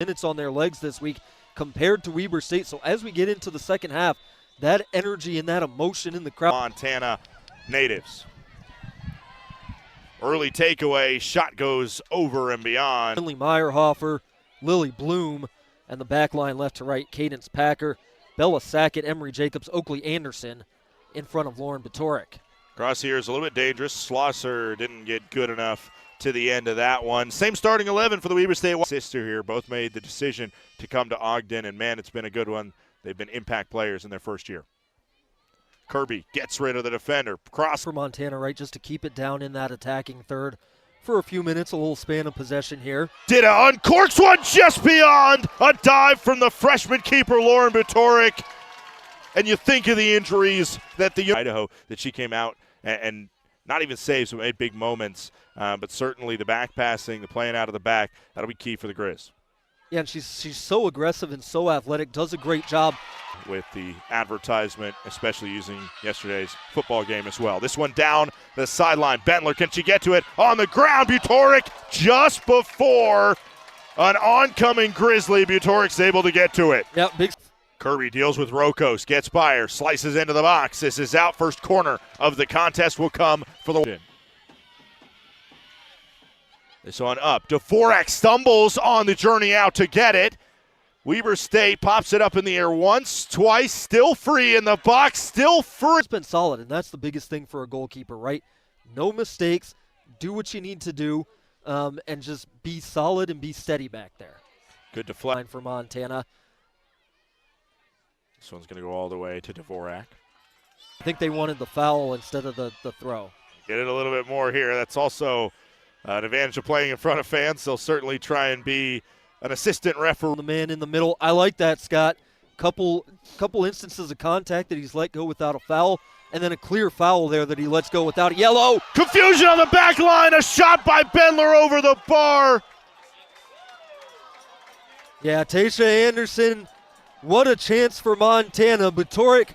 minutes on their legs this week compared to Weber State. So as we get into the second half, that energy and that emotion in the crowd. Montana natives. Early takeaway, shot goes over and beyond. Finley Meyerhofer, Lily Bloom, and the back line left to right, Cadence Packer, Bella Sackett, Emery Jacobs, Oakley Anderson in front of Lauren Batorik. Cross here is a little bit dangerous. Schlosser didn't get good enough to the end of that one. Same starting 11 for the Weber State sister here. Both made the decision to come to Ogden, and man, it's been a good one. They've been impact players in their first year. Kirby gets rid of the defender. Cross for Montana, right, just to keep it down in that attacking third for a few minutes, a little span of possession here. Dida uncorks one just beyond. A dive from the freshman keeper, Lauren Batorik. And you think of the injuries that the Idaho, that she came out and not even saves, but made big moments. But certainly the back passing, the playing out of the back, that'll be key for the Grizz. Yeah, and she's so aggressive and so athletic, does a great job. With the advertisement, especially using yesterday's football game as well. This one down the sideline. Bentler, can she get to it? On the ground, Batorik just before an oncoming Grizzly. Butorik's able to get to it. Yep, big. Kirby deals with Rokos, gets by her, slices into the box. This is out. First corner of the contest will come for the. This one up. Dvorak stumbles on the journey out to get it. Weber State pops it up in the air once, twice, still free in the box, still free. It's been solid, and that's the biggest thing for a goalkeeper, right? No mistakes, do what you need to do, and just be solid and be steady back there. Good deflection for Montana. This one's going to go all the way to Dvorak. I think they wanted the foul instead of the throw. Get it a little bit more here. That's also an advantage of playing in front of fans. They'll certainly try and be an assistant referee. The man in the middle. I like that, Scott. Couple instances of contact that he's let go without a foul, and then a clear foul there that he lets go without a yellow. Confusion on the back line. A shot by Bendler over the bar. Yeah, Tasha Anderson, what a chance for Montana. Batorik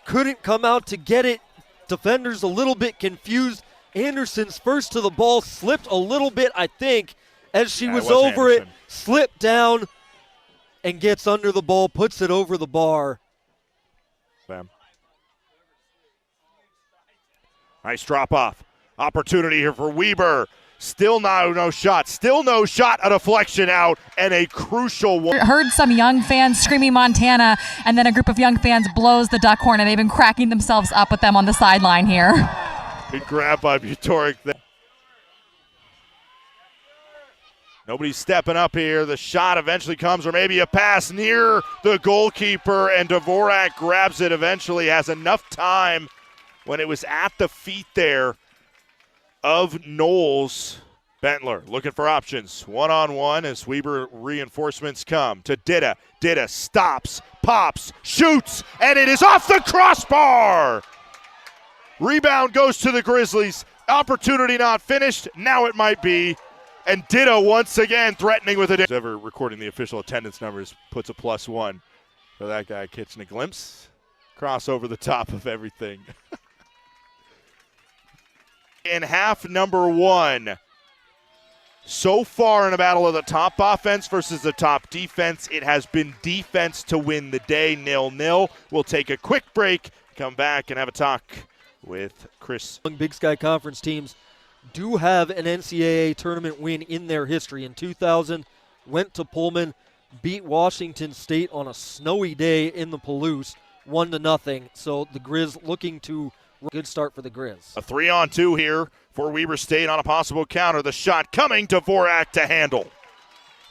couldn't come out to get it. Defenders a little bit confused. Anderson's first to the ball slipped a little bit, I think, as she was over Anderson. It, slipped down, and gets under the ball, puts it over the bar. Bam. Nice drop off. Opportunity here for Weber. Still no shot. Still no shot. A deflection out, and a crucial one. Heard some young fans screaming Montana, and then a group of young fans blows the duck horn, and they've been cracking themselves up with them on the sideline here. Good grab by Batorik there. Nobody's stepping up here. The shot eventually comes, or maybe a pass near the goalkeeper, and Dvorak grabs it eventually. Has enough time when it was at the feet there of Knowles. Bentler looking for options. One-on-one as Weber reinforcements come to Dida. Dida stops, pops, shoots, and it is off the crossbar. Rebound goes to the Grizzlies. Opportunity not finished. Now it might be. And Dida once again threatening with it. Ever recording the official attendance numbers puts a +1 for that guy catching a glimpse. Cross over the top of everything. In half number one, so far in a battle of the top offense versus the top defense, it has been defense to win the day, 0-0. We'll take a quick break, come back and have a talk with Chris. Big Sky Conference teams do have an NCAA tournament win in their history. In 2000, went to Pullman, beat Washington State on a snowy day in the Palouse, 1-0. So the Grizz looking to good start for the Grizz. A 3-on-2 here for Weber State on a possible counter. The shot coming to Dvorak to handle.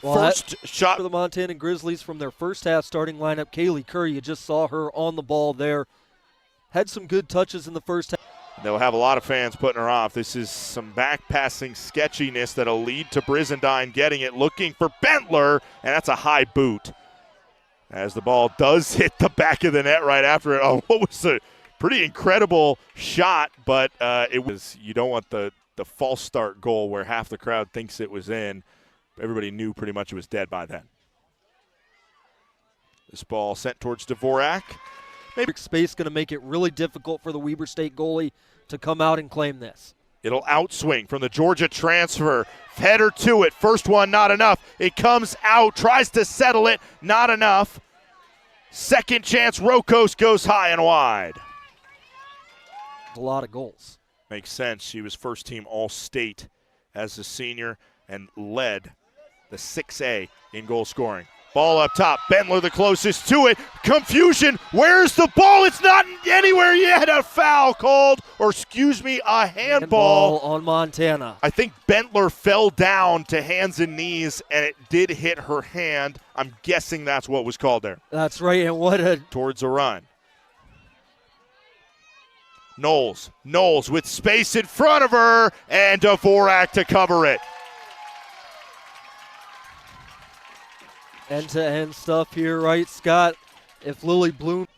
Well, first shot for the Montana Grizzlies from their first half starting lineup. Kaylee Curry, you just saw her on the ball there. Had some good touches in the first half. They'll have a lot of fans putting her off. This is some back-passing sketchiness that'll lead to Brizendine getting it, looking for Bentler, and that's a high boot. As the ball does hit the back of the net right after it. Oh, what was a pretty incredible shot, but it was, you don't want the false start goal where half the crowd thinks it was in. Everybody knew pretty much it was dead by then. This ball sent towards Dvorak. Maybe space going to make it really difficult for the Weber State goalie to come out and claim this. It'll outswing from the Georgia transfer. Header to it. First one, not enough. It comes out, tries to settle it, not enough. Second chance, Rokos goes high and wide. A lot of goals. Makes sense. She was first team All-State as a senior and led the 6A in goal scoring. Ball up top. Bentler the closest to it. Confusion. Where's the ball? It's not anywhere yet. A foul called, or excuse me, a handball. On Montana. I think Bentler fell down to hands and knees, and it did hit her hand. I'm guessing that's what was called there. That's right, and what a... Towards a run. Knowles with space in front of her, and Dvorak to cover it. End-to-end stuff here, right, Scott? If Lily Bloom...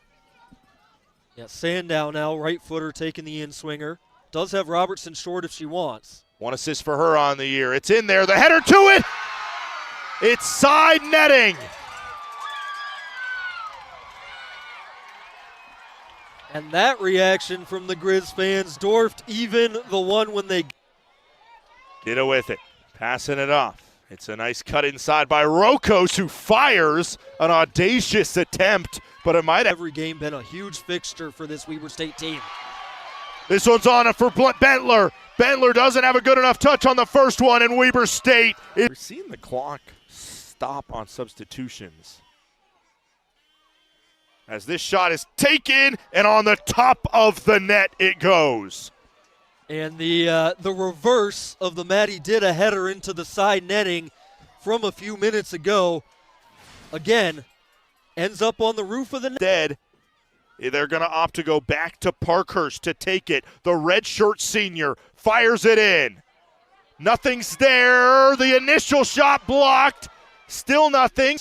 Yeah, Sandow now, right footer taking the in-swinger. Does have Robertson short if she wants. One assist for her on the year. It's in there. The header to it. It's side netting. And that reaction from the Grizz fans dwarfed even the one when they... Get it with it. Passing it off. It's a nice cut inside by Rokos, who fires an audacious attempt, but it might have every game been a huge fixture for this Weber State team. This one's on for Bentler. Bentler doesn't have a good enough touch on the first one, and Weber State. We're seeing the clock stop on substitutions as this shot is taken, and on the top of the net it goes. And the reverse of the Maddie Ditta header into the side netting from a few minutes ago, again, ends up on the roof of the net. Dead. They're going to opt to go back to Parkhurst to take it. The redshirt senior fires it in. Nothing's there. The initial shot blocked. Still nothing.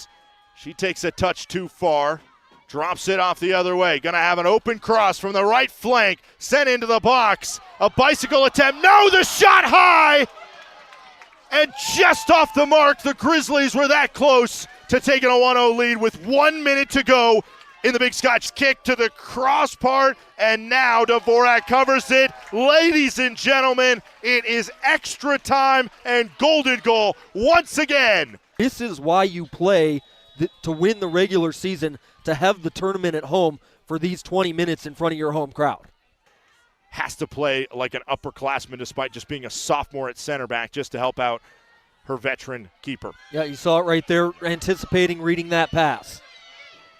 She takes a touch too far. Drops it off the other way. Going to have an open cross from the right flank. Sent into the box. A bicycle attempt. No, the shot high. And just off the mark, the Grizzlies were that close to taking a 1-0 lead with 1 minute to go in the Big Scotch. Kick to the cross part, and now Dvorak covers it. Ladies and gentlemen, it is extra time and golden goal once again. This is why you play to win the regular season, to have the tournament at home for these 20 minutes in front of your home crowd. Has to play like an upperclassman despite just being a sophomore at center back, just to help out her veteran keeper. Yeah, you saw it right there, anticipating reading that pass.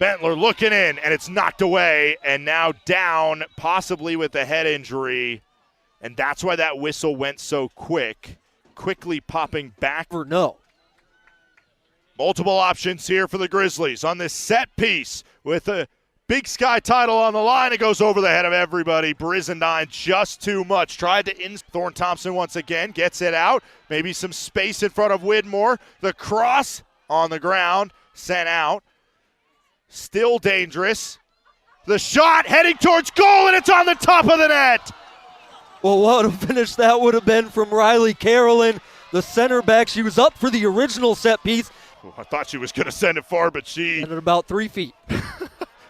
Bentler looking in, and it's knocked away, and now down, possibly with a head injury, and that's why that whistle went so quick. Quickly popping back. Or no. Multiple options here for the Grizzlies on this set piece with a Big Sky title on the line. It goes over the head of everybody. Brizendine just too much. Tried to Thorne Thompson once again. Gets it out. Maybe some space in front of Widmore. The cross on the ground. Sent out. Still dangerous. The shot heading towards goal, and it's on the top of the net. Well, what a finish that would have been from Riley Carolyn, the center back. She was up for the original set piece. Well, I thought she was going to send it far, but she... And at about 3 feet.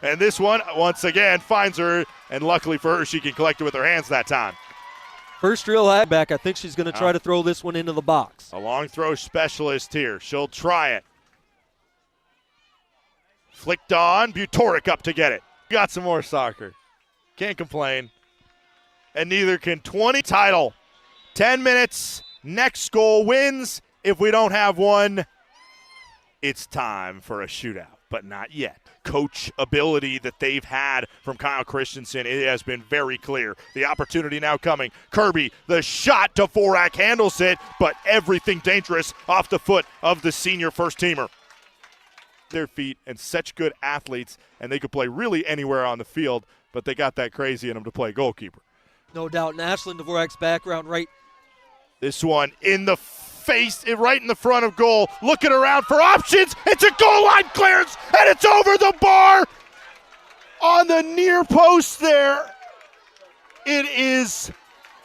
And this one, once again, finds her, and luckily for her, she can collect it with her hands that time. First real back. I think she's going to try to throw this one into the box. A long throw specialist here. She'll try it. Flicked on, Butoric up to get it. Got some more soccer. Can't complain. And neither can 20 title. 10 minutes, next goal wins. If we don't have one, it's time for a shootout, but not yet. Coach ability that they've had from Kyle Christensen, it has been very clear. The opportunity now coming. Kirby, the shot, Dvorak handles it, but everything dangerous off the foot of the senior first-teamer. Their feet, and such good athletes, and they could play really anywhere on the field, but they got that crazy in them to play goalkeeper. No doubt. And Ashlyn Dvorak's background right. This one in the face, right in the front of goal, looking around for options. It's a goal line clearance, and it's over the bar on the near post there. It is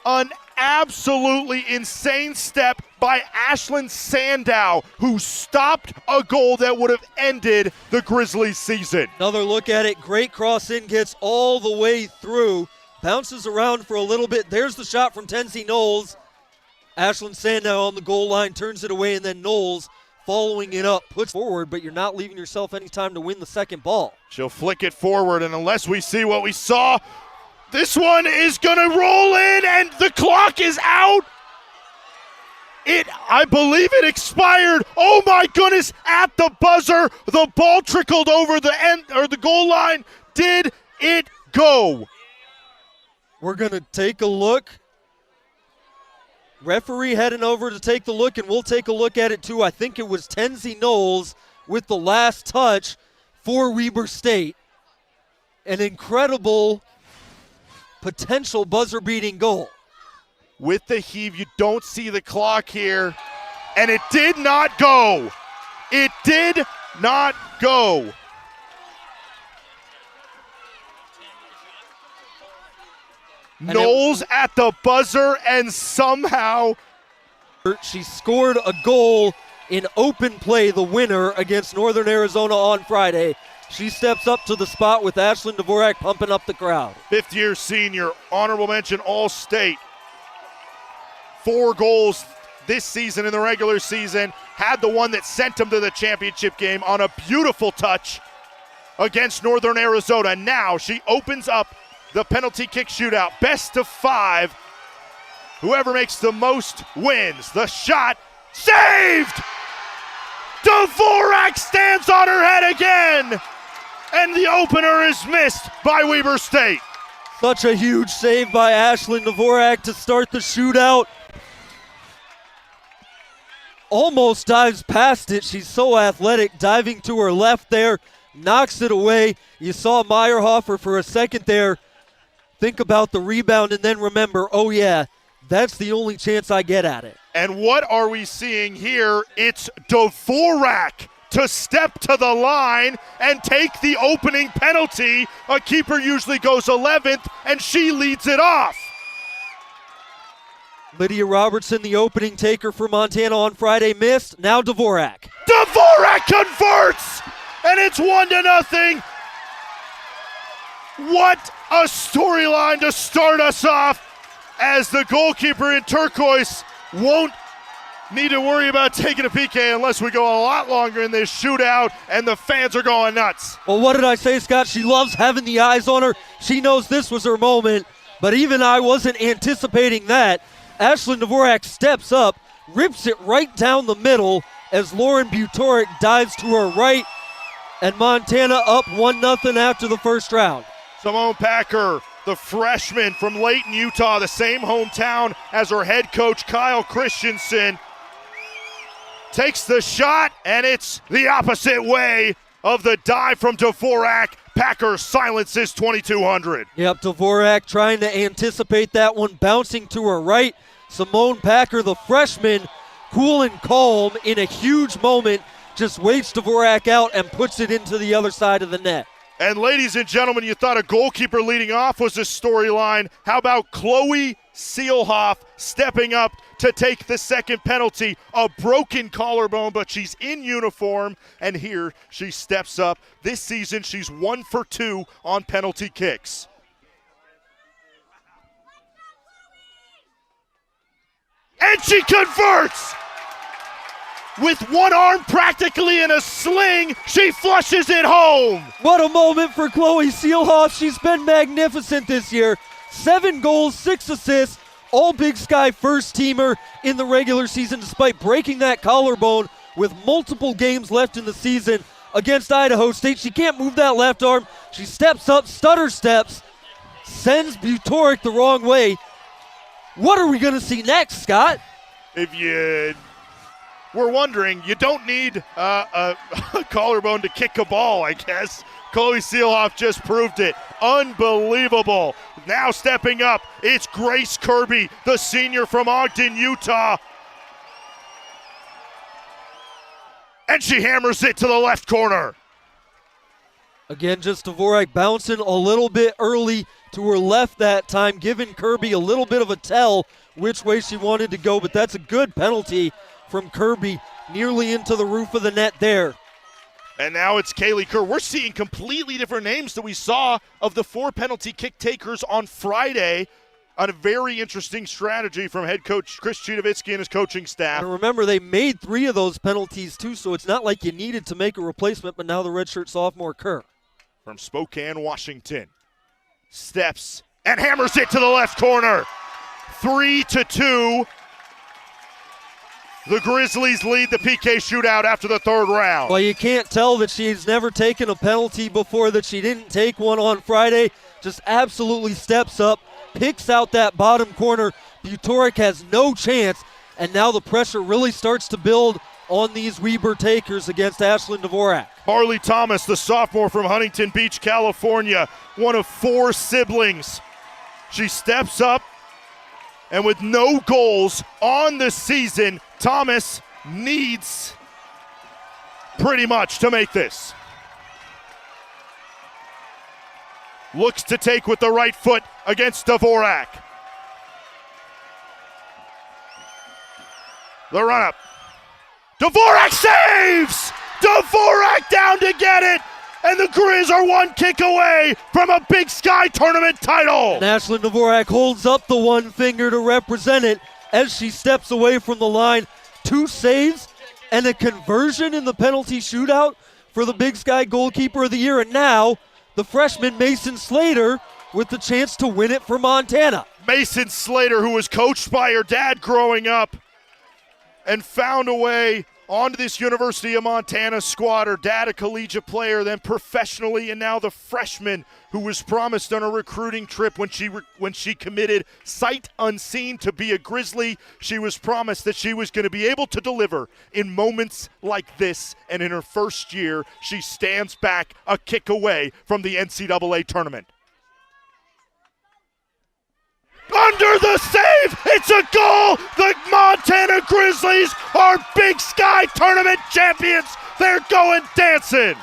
an absolutely insane step by Ashlyn Sandow, who stopped a goal that would have ended the Grizzlies season. Another look at it. Great cross in, gets all the way through. bounces around for a little bit. There's the shot from Tenzie Knowles. Ashlyn Sandow on the goal line turns it away, and then Knowles following it up, puts forward, but you're not leaving yourself any time to win the second ball. She'll flick it forward, and unless we see what we saw, this one is going to roll in, and the clock is out. I believe it expired. Oh my goodness, at the buzzer, the ball trickled over the end or the goal line. Did it go? We're going to take a look. Referee heading over to take the look, and we'll take a look at it too. I think it was Tenzie Knowles with the last touch for Weber State. An incredible potential buzzer-beating goal. With the heave, you don't see the clock here, and it did not go. It did not go. Knowles at the buzzer, and somehow she scored a goal in open play, the winner against Northern Arizona on Friday. She steps up to the spot with Ashlyn Dvorak pumping up the crowd. Fifth-year senior, honorable mention All-State. 4 goals this season in the regular season. Had the one that sent them to the championship game on a beautiful touch against Northern Arizona. Now she opens up the penalty kick shootout. Best of 5. Whoever makes the most wins. The shot saved! Dvorak stands on her head again! And the opener is missed by Weber State. Such a huge save by Ashlyn Dvorak to start the shootout. Almost dives past it. She's so athletic, diving to her left there, knocks it away. You saw Meyerhofer for a second there. Think about the rebound and then remember, oh yeah, that's the only chance I get at it. And what are we seeing here? It's Dvorak to step to the line and take the opening penalty. A keeper usually goes 11th, and she leads it off. Lydia Robertson, the opening taker for Montana on Friday, missed. Now Dvorak. Dvorak converts, and it's 1-0. What a storyline to start us off, as the goalkeeper in turquoise won't need to worry about taking a PK unless we go a lot longer in this shootout, and the fans are going nuts. Well, what did I say, Scott? She loves having the eyes on her. She knows this was her moment, but even I wasn't anticipating that. Ashlyn Dvorak steps up, rips it right down the middle as Lauren Butoric dives to her right, and Montana up 1-0 after the first round. Simone Packer, the freshman from Layton, Utah, the same hometown as her head coach Kyle Christensen, takes the shot, and it's the opposite way of the dive from Dvorak. Packer silences 2200. Yep, Dvorak trying to anticipate that one, bouncing to her right. Simone Packer, the freshman, cool and calm in a huge moment, just waits Dvorak out and puts it into the other side of the net. And ladies and gentlemen, you thought a goalkeeper leading off was a storyline. How about Chloe Seelhoff stepping up to take the second penalty? A broken collarbone, but she's in uniform, and here she steps up. This season, she's 1 for 2 on penalty kicks. And she converts! With one arm practically in a sling, she flushes it home. What a moment for Chloe Seelhoff. She's been magnificent this year. 7 goals, 6 assists, all Big Sky first teamer in the regular season despite breaking that collarbone with multiple games left in the season against Idaho State. She can't move that left arm. She steps up, stutter steps, sends Butoric the wrong way. What are we going to see next, Scott? If you were wondering, you don't need a collarbone to kick a ball, I guess. Chloe Seelhoff just proved it. Unbelievable. Now stepping up, it's Grace Kirby, the senior from Ogden, Utah. And she hammers it to the left corner. Again, just Dvorak bouncing a little bit early to her left that time, giving Kirby a little bit of a tell which way she wanted to go, but that's a good penalty from Kirby, nearly into the roof of the net there. And now it's Kaylee Kerr. We're seeing completely different names that we saw of the 4 penalty kick takers on Friday on a very interesting strategy from head coach Chris Chudovitsky and his coaching staff. And remember, they made 3 of those penalties too, so it's not like you needed to make a replacement, but now the redshirt sophomore Kerr. From Spokane, Washington, steps and hammers it to the left corner. 3-2. The Grizzlies lead the PK shootout after the 3rd round. Well, you can't tell that she's never taken a penalty before, that she didn't take one on Friday. Just absolutely steps up, picks out that bottom corner. Butoric has no chance, and now the pressure really starts to build on these Weber takers against Ashlyn Dvorak. Harley Thomas, the sophomore from Huntington Beach, California, one of 4 siblings. She steps up, and with no goals on the season, Thomas needs pretty much to make this. Looks to take with the right foot against Dvorak. The run-up. Dvorak saves! Dvorak down to get it! And the Grizz are 1 kick away from a Big Sky tournament title! And Ashlyn Dvorak holds up the one finger to represent it as she steps away from the line. 2 saves and a conversion in the penalty shootout for the Big Sky goalkeeper of the year. And now the freshman Mason Slater with the chance to win it for Montana. Mason Slater, who was coached by her dad growing up and found a way onto this University of Montana squad. Her dad, a collegiate player, then professionally, and now the freshman who was promised on a recruiting trip when she committed sight unseen to be a Grizzly. She was promised that she was going to be able to deliver in moments like this, and in her first year, she stands back a kick away from the NCAA tournament. Under the save, it's a goal! The Montana Grizzlies are Big Sky tournament champions! They're going dancing!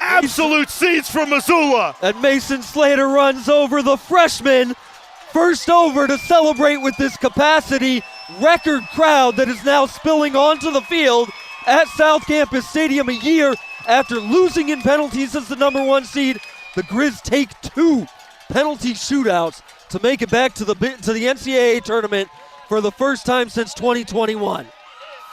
Absolute seeds from Missoula! And Mason Slater runs over the freshman, first over to celebrate with this capacity. Record crowd that is now spilling onto the field at South Campus Stadium a year after losing in penalties as the #1 seed. The Grizz take 2 penalty shootouts to make it back to the NCAA tournament for the first time since 2021.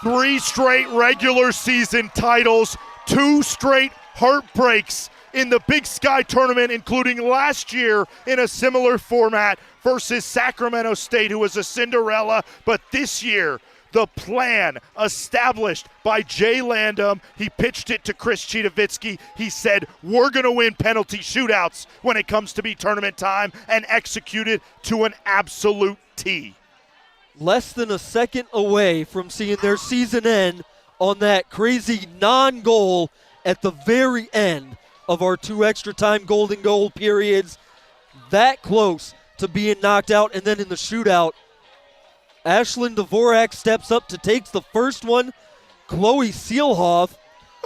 3 straight regular season titles, 2 straight heartbreaks in the Big Sky tournament, including last year in a similar format versus Sacramento State, who was a Cinderella. But this year, the plan established by Jay Landum, he pitched it to Chris Chudovitsky. He said, we're going to win penalty shootouts when it comes to be tournament time, and executed to an absolute T. Less than a second away from seeing their season end on that crazy non-goal at the very end of our 2 extra time golden goal periods. That close to being knocked out. And then in the shootout, Ashlyn Dvorak steps up to take the first one. Chloe Seelhoff,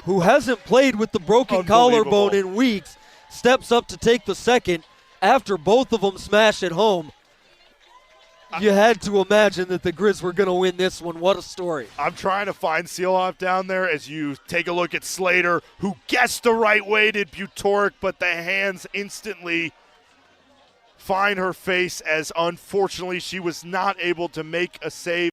who hasn't played with the broken collarbone in weeks, steps up to take the second after both of them smash it home. You had to imagine that the Grizz were going to win this one. What a story. I'm trying to find Seelhoff down there as you take a look at Slater, who guessed the right way to Butoric, but the hands instantly find her face, as unfortunately she was not able to make a save.